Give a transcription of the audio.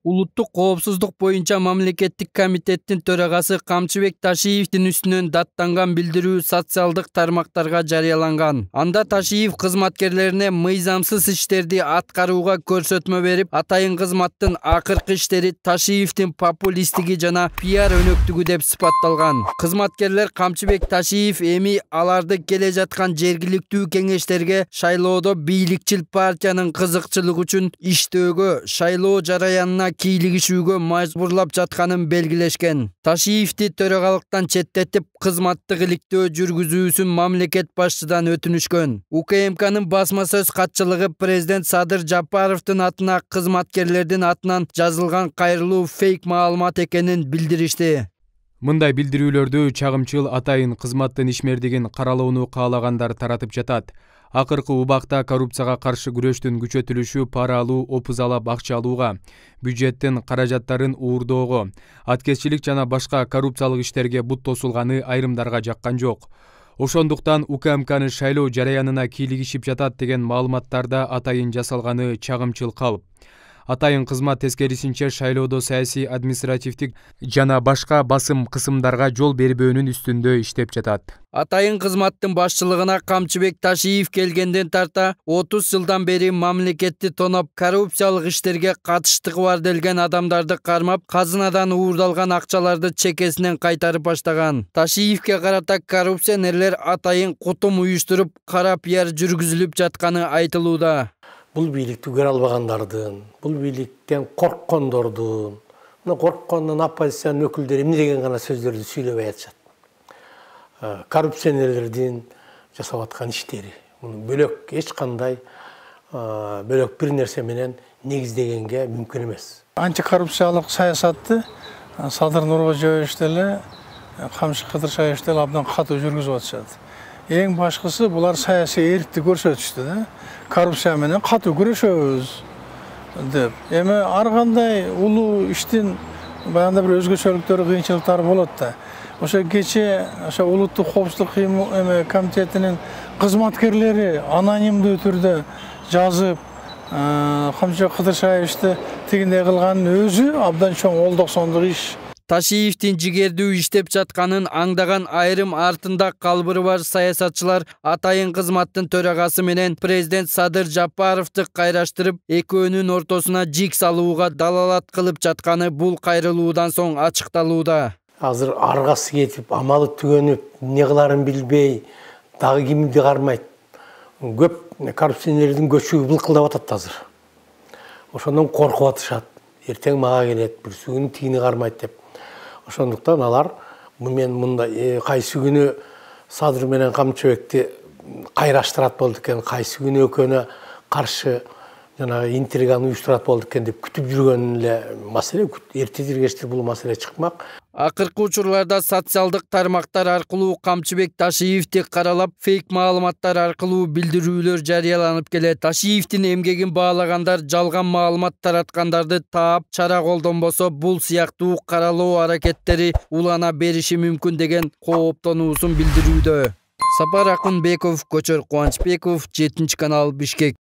Улуттук коопсуздук боюнча мамлекеттик комитеттин төрагасы Камчыбек Ташиевдин үстүнөн даттанган билдирүү социалдык тармактарга жарыяланган. Анда Ташиев кызматкерлерине мыйзамсыз иштерди аткарууга көрсөтмө берип, атайын кызматтын акыркы иштери Ташиевдин популисттиги жана пиар өнөктүгү деп сыпатталган. Кызматкерлер Камчыбек Ташиев эми аларды келе жаткан жергиликтүү кеңештерге шайлоодо бийликчил партиянын кызыкчылыгы үчүн иштөөгө, шайлоо жараянына кийлигишүүгө мажбурлап жатканын белгилешкен. Ташиевди төрагалыктан четтетип, кызматтык иликтөө жүргүзүүсүн мамлекет башчыдан өтүнүшкөн. УКМКнын басма сөз катчылыгы президент Садыр Жапаровдун атына кызматкерлердин атынан жазылган кайрылуу фейк маалымат экенин билдиришти. Мындай билдирүүлөрдү чагымчыл атайын кызматтын ишмердигин каралоону каалагандар таратып жатат. Акыркы убакта коррупцияга каршы күрөштүн күчөтүлүшү пара алуу, опузалап акча алууга, бюджеттин каражаттарын уурдоого, аткезчилик жана башка коррупциялык иштерге бут тосулганы айрымдарга жаккан жок. Ошондуктан УКМКны шайлоо жараянына кийлигишип жатат деген маалыматтарда атайын жасалганы чагымчыл калп. Атайын кызмат тескерисинче шайлоодо саясий, административдик жана башка басым кысымдарга жол бербөөнүн үстүндө иштеп жатат. Атайын кызматтын башчылыгына Камчыбек Ташиев келгенден тарта 30 жылдан бери мамлекетти тоноп, коррупциялык иштерге катыштыгы бар делген адамдарды кармап, казынадан уурдалган акчаларды чекесинен кайтарып баштаган. Ташиевке карата коррупционерлер атайын кутум уюштуруп, кара пиар жүргүзүлүп жатканы айтылууда. Бул бийликти көрө албагандардын, бул бийликтен корккондордун, мына корккондон оппозициянын өкүлдөрү эмне деген гана сөздөрдү сүйлөбөй атышат. Коррупционерлердин жасап аткан иштери, муну бөлөк эч кандай бөлөк бир нерсе менен негиздегенге мүмкүн эмес. Антикоррупциялык саясатты Садыр Нуркожоевич деле, Камчыбек Кыдыршаевич деле абдан катуу жүргүзүп атышат. Эң башкысы булар саясий эркти көрсөтүштү да. Коррупция менен катуу күрөшөбүз деп. Эми ар кандай улуу иштин баягында бир өзгөчөлүктөрү, кыйынчылыктары болот да. Ошо кече улуттук коопсуздук комитетинин кызматкерлери анонимдүү түрдө жазып, Камчыбек Кыдыршаевичти тигиндей кылганын өзү абдан чоң олдоксондук иш. Ташиевдин жигердүү иштеп жатканын аңдаган айрым артында калбыры бар саясатчылар атайын кызматтын төрагасы менен президент Садыр Жапаровду кайраштырып, экөөнүн ортосуна жик салууга далалат кылып жатканы бул кайрылуудан соң ачыкталууда. Азыр аргасы кетип, амалы түгөнүп, эмне кыларын билбей, дагы кимди кармайт. Көп коррупционерлердин көчүгү былкылдап атат азыр. Ошондон коркуп атышат. Эртең мага келет, бир сүгүнү тигини кармайт деп. Ошондуктан алар мен мындай кайсы күнү Садыр менен Камчыбекти кайраштырат болду экен, кайсы күнү экөөнө каршы жанагы интриганы уюштурат болду экен деп күтүп жүргөн эле маселе, эртедир кечтир бул маселе чыкмак. Акыркы учурларда социалдык тармактар аркылуу Камчыбек Ташиевди каралап, фейк маалыматтар аркылуу билдирүүлөр жарыяланып келет. Ташиевдин эмгегин баалагандар жалган маалымат тараткандарды таап, чара колдонбосо бул сыяктуу каралоо аракеттери улана бериши мүмкүн деген кооптонуусун билдирүүдө. Сапар Акынбеков, Көчөр Кубанычбеков, 7 канал, Бишкек.